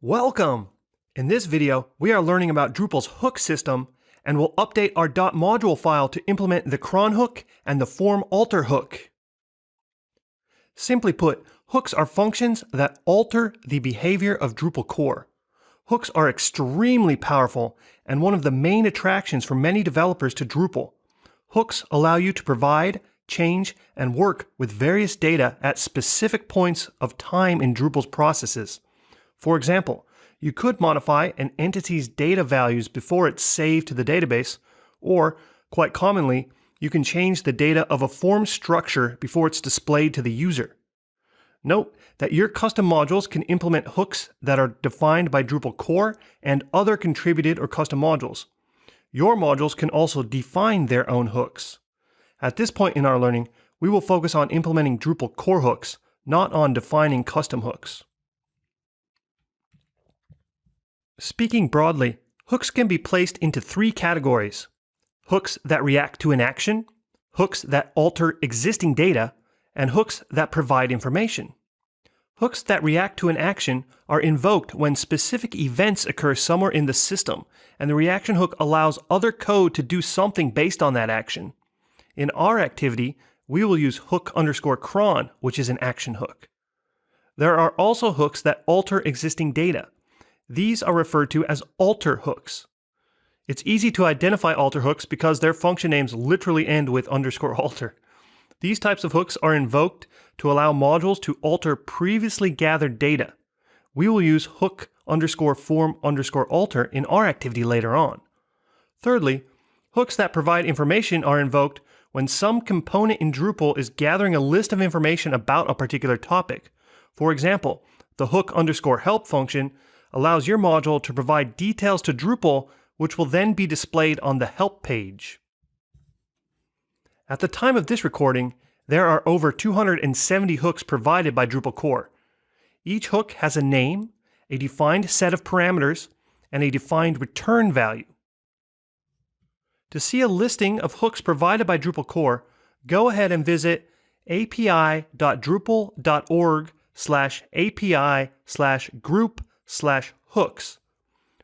Welcome! In this video, we are learning about Drupal's hook system, and we'll update our .module file to implement the cron hook and the form alter hook. Simply put, hooks are functions that alter the behavior of Drupal core. Hooks are extremely powerful and one of the main attractions for many developers to Drupal. Hooks allow you to provide, change, and work with various data at specific points of time in Drupal's processes. For example, you could modify an entity's data values before it's saved to the database, or, quite commonly, you can change the data of a form structure before it's displayed to the user. Note that your custom modules can implement hooks that are defined by Drupal core and other contributed or custom modules. Your modules can also define their own hooks. At this point in our learning, we will focus on implementing Drupal core hooks, not on defining custom hooks. Speaking broadly, hooks can be placed into three categories: hooks that react to an action, hooks that alter existing data, and hooks that provide information. Hooks that react to an action are invoked when specific events occur somewhere in the system, and the reaction hook allows other code to do something based on that action. In our activity, we will use hook_cron, which is an action hook. There are also hooks that alter existing data. These are referred to as alter hooks. It's easy to identify alter hooks because their function names literally end with _alter. These types of hooks are invoked to allow modules to alter previously gathered data. We will use hook_form_alter in our activity later on. Thirdly, hooks that provide information are invoked when some component in Drupal is gathering a list of information about a particular topic. For example, the hook_help function allows your module to provide details to Drupal, which will then be displayed on the help page. At the time of this recording, there are over 270 hooks provided by Drupal core. Each hook has a name, a defined set of parameters, and a defined return value. To see a listing of hooks provided by Drupal core, go ahead and visit api.drupal.org/api/group/hooks,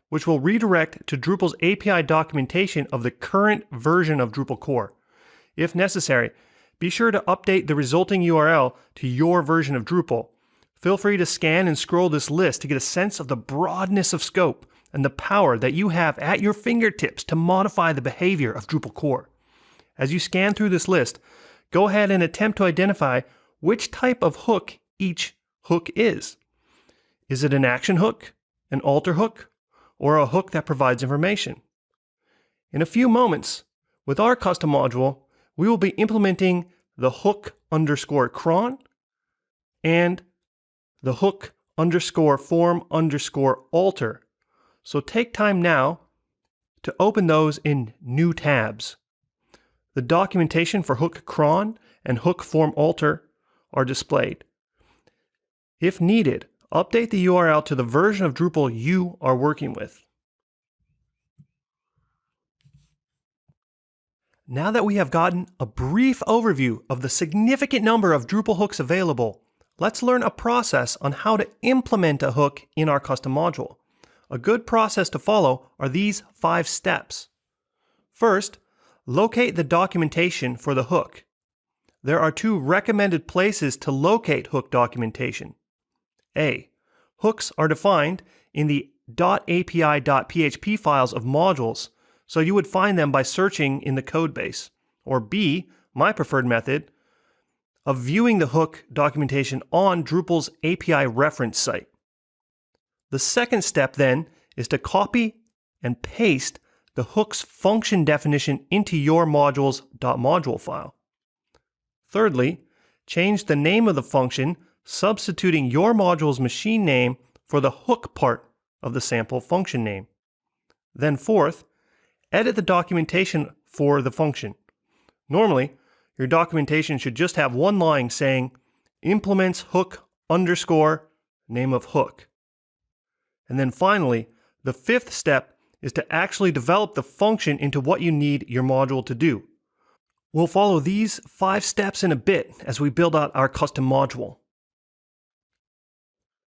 which will redirect to Drupal's API documentation of the current version of Drupal core. If necessary, be sure to update the resulting URL to your version of Drupal. Feel free to scan and scroll this list to get a sense of the broadness of scope and the power that you have at your fingertips to modify the behavior of Drupal core. As you scan through this list, go ahead and attempt to identify which type of hook each hook is. Is it an action hook, an alter hook, or a hook that provides information? In a few moments, with our custom module, we will be implementing the hook_cron and the hook_form_alter. So take time now to open those in new tabs. The documentation for hook_cron and hook_form_alter are displayed. If needed, update the URL to the version of Drupal you are working with. Now that we have gotten a brief overview of the significant number of Drupal hooks available, let's learn a process on how to implement a hook in our custom module. A good process to follow are these 5 steps. First, locate the documentation for the hook. There are 2 recommended places to locate hook documentation. A. Hooks are defined in the .api.php files of modules, so you would find them by searching in the codebase. Or B, my preferred method, of viewing the hook documentation on Drupal's API reference site. The second step then is to copy and paste the hook's function definition into your module's .module file. Thirdly, change the name of the function, substituting your module's machine name for the hook part of the sample function name. Then fourth, edit the documentation for the function. Normally, your documentation should just have one line saying implements hook_name of hook. And then finally, the 5th step is to actually develop the function into what you need your module to do. We'll follow these 5 steps in a bit as we build out our custom module.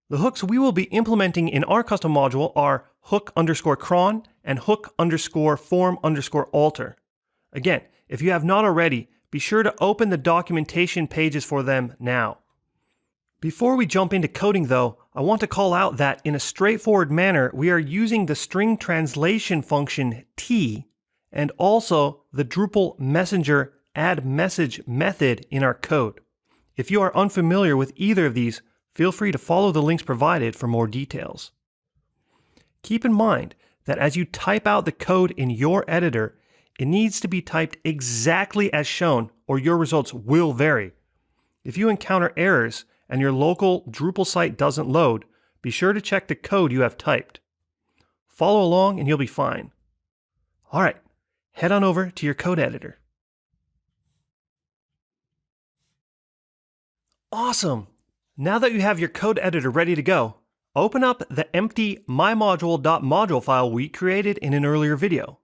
The hooks we will be implementing in our custom module are hook_cron and hook_form_alter. Again, if you have not already, be sure to open the documentation pages for them now. Before we jump into coding though, I want to call out that in a straightforward manner, we are using the string translation function T and also the Drupal messenger add message method in our code. If you are unfamiliar with either of these, feel free to follow the links provided for more details. Keep in mind that as you type out the code in your editor, it needs to be typed exactly as shown or your results will vary. If you encounter errors and your local Drupal site doesn't load, be sure to check the code you have typed. Follow along and you'll be fine. All right, head on over to your code editor. Awesome! Now that you have your code editor ready to go, open up the empty mymodule.module file we created in an earlier video.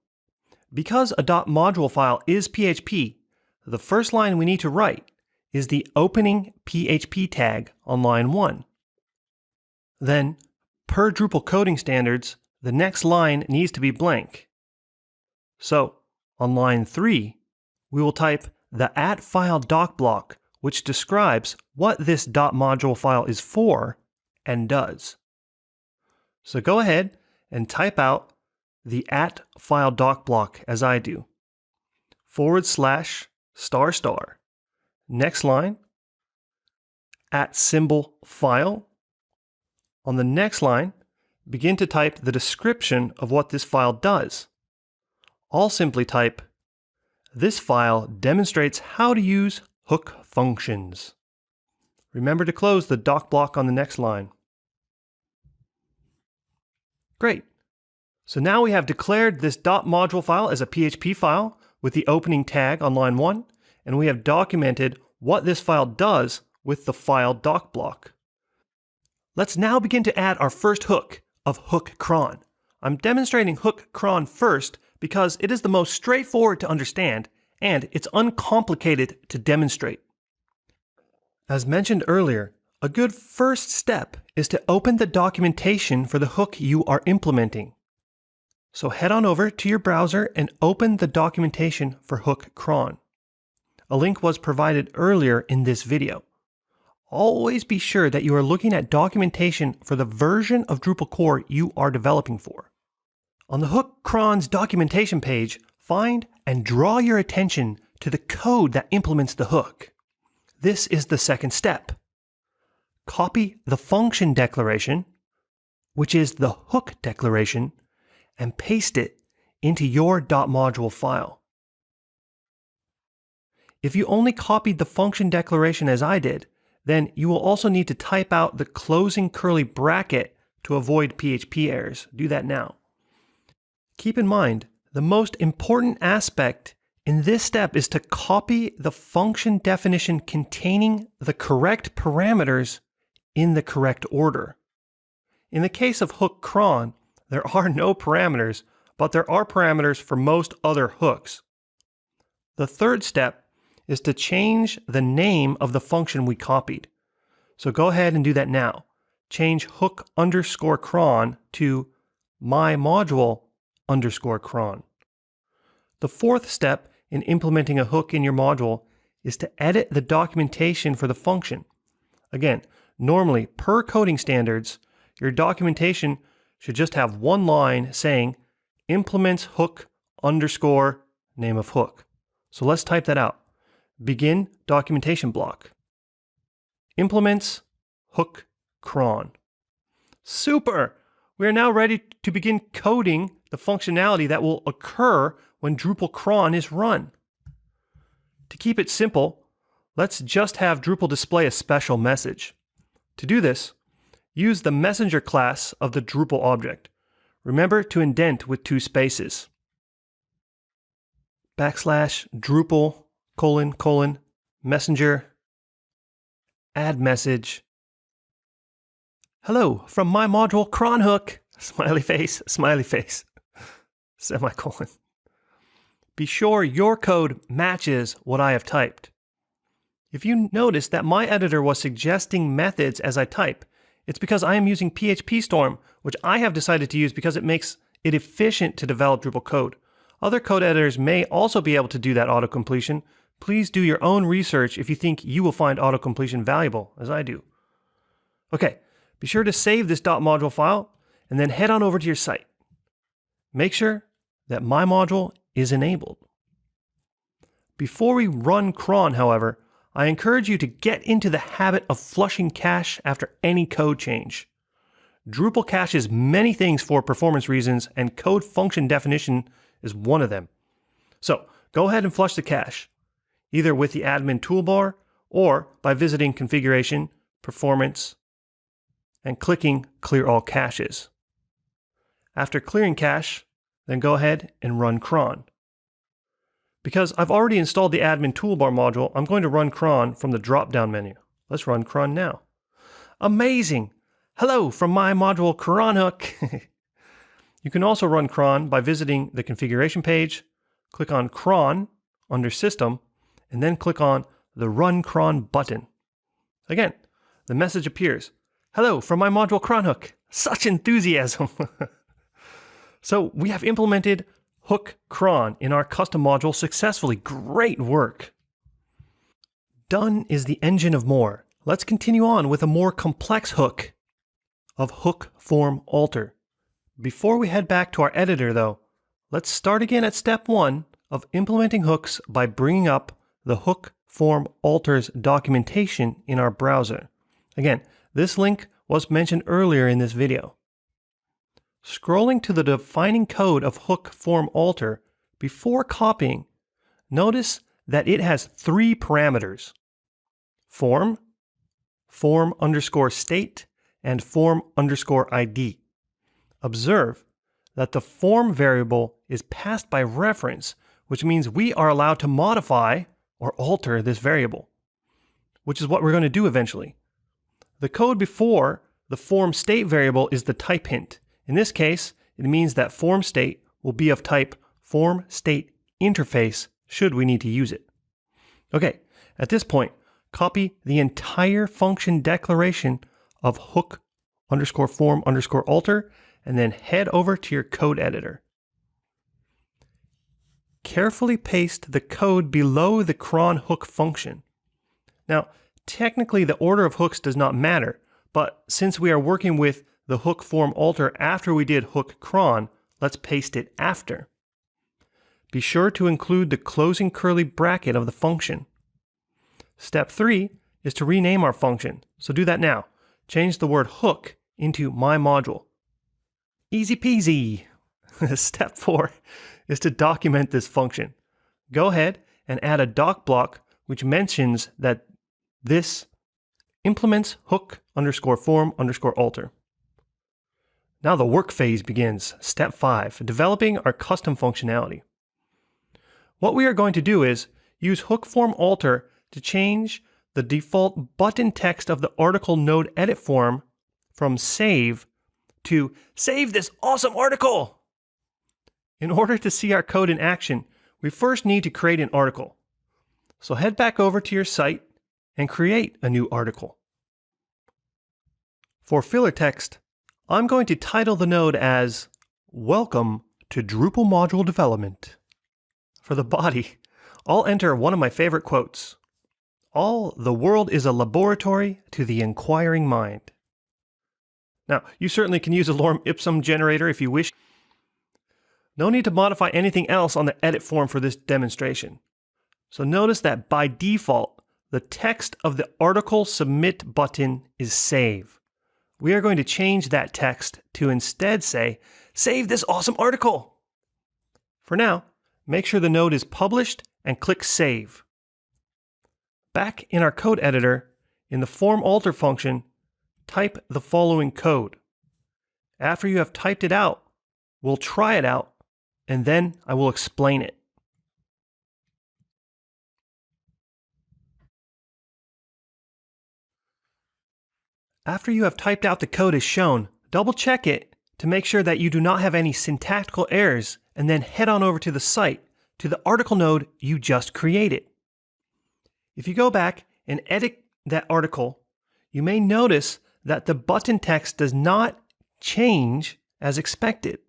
Because a .module file is PHP, the first line we need to write is the opening PHP tag on line 1. Then, per Drupal coding standards, the next line needs to be blank. So, on line 3, we will type the @file doc block, which describes what this .module file is for and does. So go ahead and type out the @file doc block as I do. /**. Next line, @file. On the next line, begin to type the description of what this file does. I'll simply type, this file demonstrates how to use hook functions. Remember to close the doc block on the next line. Great. So now we have declared this .module file as a PHP file with the opening tag on line 1, and we have documented what this file does with the file doc block. Let's now begin to add our first hook of hook cron. I'm demonstrating hook cron first because it is the most straightforward to understand and it's uncomplicated to demonstrate. As mentioned earlier, a good first step is to open the documentation for the hook you are implementing. So head on over to your browser and open the documentation for hook cron. A link was provided earlier in this video. Always be sure that you are looking at documentation for the version of Drupal core you are developing for. On the hook cron's documentation page, find and draw your attention to the code that implements the hook. This is the second step. Copy the function declaration, which is the hook declaration, and paste it into your .module file. If you only copied the function declaration as I did, then you will also need to type out the closing curly bracket to avoid PHP errors. Do that now. Keep in mind, the most important aspect in this step is to copy the function definition containing the correct parameters in the correct order. In the case of hook cron, there are no parameters, but there are parameters for most other hooks. The third step is to change the name of the function we copied. So go ahead and do that now. Change hook_cron to mymodule_cron. The fourth step in implementing a hook in your module is to edit the documentation for the function. Again, normally, per coding standards, your documentation should just have one line saying implements hook_name of hook. So let's type that out. Begin documentation block. Implements hook cron. Super! We are now ready to begin coding the functionality that will occur when Drupal cron is run. To keep it simple, let's just have Drupal display a special message. To do this, use the messenger class of the Drupal object. Remember to indent with 2 spaces. \Drupal : messenger add message. Hello from my module cron hook. Smiley face, semicolon. Be sure your code matches what I have typed. If you notice that my editor was suggesting methods as I type, It's because I am using PHP Storm, which I have decided to use because it makes it efficient to develop Drupal code. Other code editors may also be able to do that autocompletion. Please do your own research if you think you will find autocompletion valuable, as I do. Okay, be sure to save this .module file and then head on over to your site. Make sure that My Module is enabled. Before we run cron, however, I encourage you to get into the habit of flushing cache after any code change. Drupal caches many things for performance reasons, and code function definition is one of them. So go ahead and flush the cache, either with the admin toolbar or by visiting Configuration, Performance, and clicking Clear All Caches. After clearing cache, then go ahead and run cron. Because I've already installed the admin toolbar module, I'm going to run cron from the drop-down menu. Let's run cron now. Amazing! Hello from my module cron hook. You can also run cron by visiting the configuration page, click on cron under System, and then click on the Run Cron button. Again, the message appears. Hello from my module cron hook. Such enthusiasm! So we have implemented hook cron in our custom module successfully. Great work! Done is the engine of more. Let's continue on with a more complex hook of hook form alter. Before we head back to our editor though, let's start again at step 1 of implementing hooks by bringing up the hook form alters documentation in our browser. Again, this link was mentioned earlier in this video. Scrolling to the defining code of hook form alter before copying, notice that it has 3 parameters: form, form_state, and form_ID. Observe that the form variable is passed by reference, which means we are allowed to modify or alter this variable, which is what we're going to do eventually. The code before the form state variable is the type hint. In this case, it means that form state will be of type form state interface should we need to use it. Okay, at this point, copy the entire function declaration of hook_form_alter and then head over to your code editor. Carefully paste the code below the cron hook function. Now, technically the order of hooks does not matter, but since we are working with the hook form alter after we did hook cron, let's paste it after. Be sure to include the closing curly bracket of the function. Step 3 is to rename our function, so do that now. Change the word hook into my module. Easy peasy. Step 4 is to document this function. Go ahead and add a doc block which mentions that this implements hook_form_alter. Now the work phase begins. Step 5, developing our custom functionality. What we are going to do is use hook form alter to change the default button text of the article node edit form from save to save this awesome article. In order to see our code in action, we first need to create an article. So head back over to your site and create a new article. For filler text, I'm going to title the node as Welcome to Drupal Module Development. For the body, I'll enter one of my favorite quotes. All the world is a laboratory to the inquiring mind. Now, you certainly can use a lorem ipsum generator if you wish. No need to modify anything else on the edit form for this demonstration. So notice that by default, the text of the article submit button is save. We are going to change that text to instead say, save this awesome article. For now, make sure the node is published and click save. Back in our code editor, in the form alter function, type the following code. After you have typed it out, we'll try it out, and then I will explain it. After you have typed out the code as shown, double check it to make sure that you do not have any syntactical errors, and then head on over to the site, to the article node you just created. If you go back and edit that article, you may notice that the button text does not change as expected.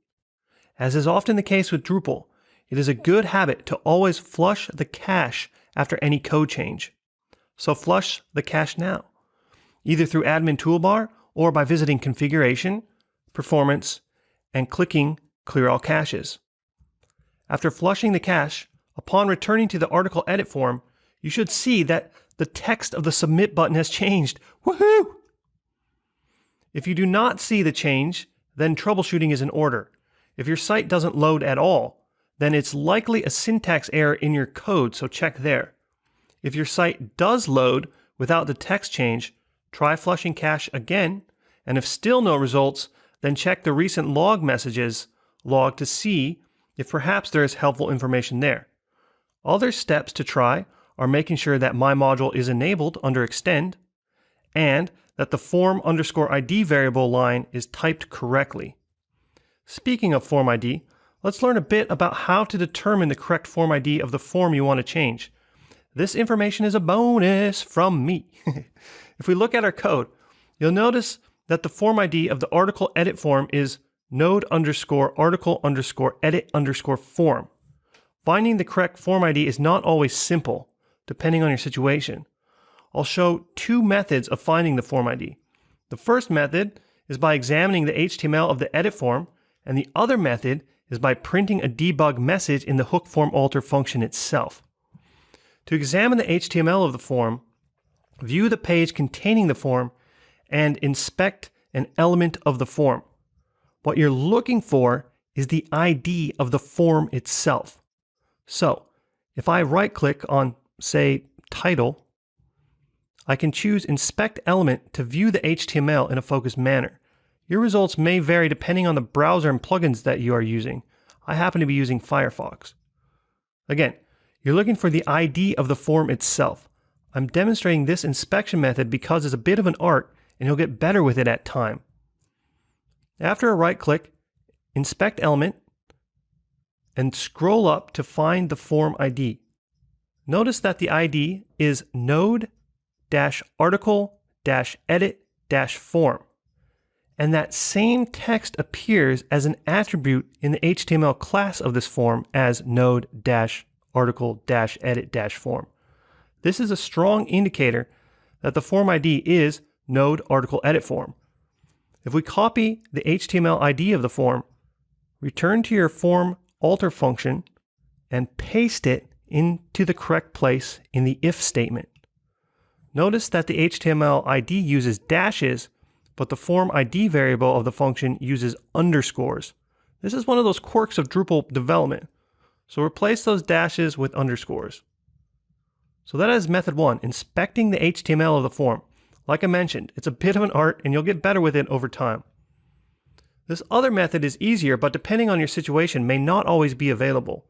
As is often the case with Drupal, it is a good habit to always flush the cache after any code change. So flush the cache now, either through Admin Toolbar or by visiting Configuration, Performance, and clicking Clear All Caches. After flushing the cache, upon returning to the article edit form, you should see that the text of the Submit button has changed. Woohoo! If you do not see the change, then troubleshooting is in order. If your site doesn't load at all, then it's likely a syntax error in your code, so check there. If your site does load without the text change, try flushing cache again, and if still no results, then check the recent log messages log to see if perhaps there is helpful information there. Other steps to try are making sure that My Module is enabled under Extend, and that the form_ID variable line is typed correctly. Speaking of form ID, let's learn a bit about how to determine the correct form ID of the form you want to change. This information is a bonus from me. If we look at our code, you'll notice that the form ID of the article edit form is node_article_edit_form. Finding the correct form ID is not always simple, depending on your situation. I'll show two methods of finding the form ID. The first method is by examining the HTML of the edit form, and the other method is by printing a debug message in the hook form alter function itself. To examine the HTML of the form, view the page containing the form and inspect an element of the form. What you're looking for is the ID of the form itself. So, if I right-click on, say, title, I can choose Inspect Element to view the HTML in a focused manner. Your results may vary depending on the browser and plugins that you are using. I happen to be using Firefox. Again, you're looking for the ID of the form itself. I'm demonstrating this inspection method because it's a bit of an art and you'll get better with it at time. After a right click, inspect element, and scroll up to find the form ID. Notice that the ID is node-article-edit-form, and that same text appears as an attribute in the HTML class of this form as node-article-edit-form. This is a strong indicator that the form ID is node-article-edit-form. If we copy the HTML ID of the form, return to your form alter function and paste it into the correct place in the if statement. Notice that the HTML ID uses dashes, but the form ID variable of the function uses underscores. This is one of those quirks of Drupal development. So replace those dashes with underscores. So that is method one, inspecting the HTML of the form. Like I mentioned, it's a bit of an art and you'll get better with it over time. This other method is easier, but depending on your situation may not always be available.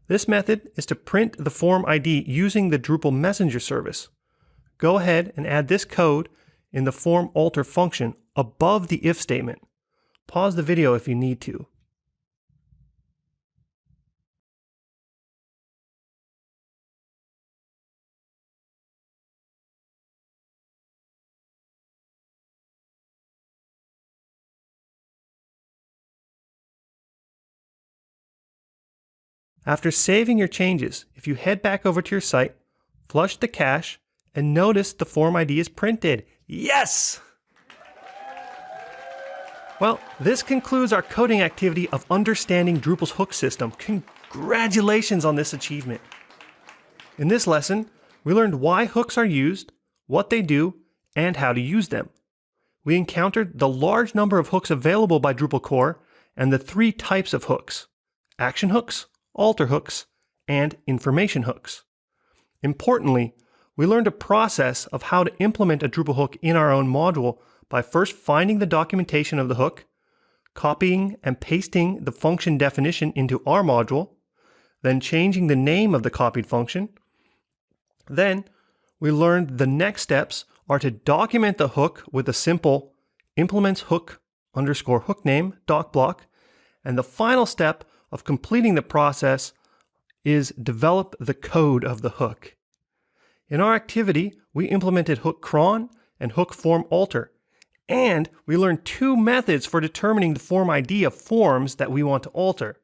This method is to print the form ID using the Drupal Messenger service. Go ahead and add this code in the form alter function above the if statement. Pause the video if you need to. After saving your changes, if you head back over to your site, flush the cache, and notice the form ID is printed. Yes! Well, this concludes our coding activity of understanding Drupal's hook system. Congratulations on this achievement. In this lesson, we learned why hooks are used, what they do, and how to use them. We encountered the large number of hooks available by Drupal core and the three types of hooks: action hooks, alter hooks, and information hooks. Importantly, we learned a process of how to implement a Drupal hook in our own module by first finding the documentation of the hook, copying and pasting the function definition into our module, then changing the name of the copied function. Then we learned the next steps are to document the hook with a simple implements hook underscore hook name doc block, and the final step of completing the process is develop the code of the hook. In our activity, we implemented hook cron and hook form alter, And we learned 2 methods for determining the form ID of forms that we want to alter.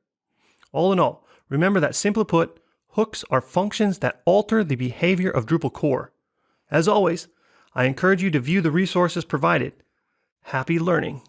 All in all, remember that simply put, hooks are functions that alter the behavior of Drupal core. As always, I encourage you to view the resources provided. Happy learning!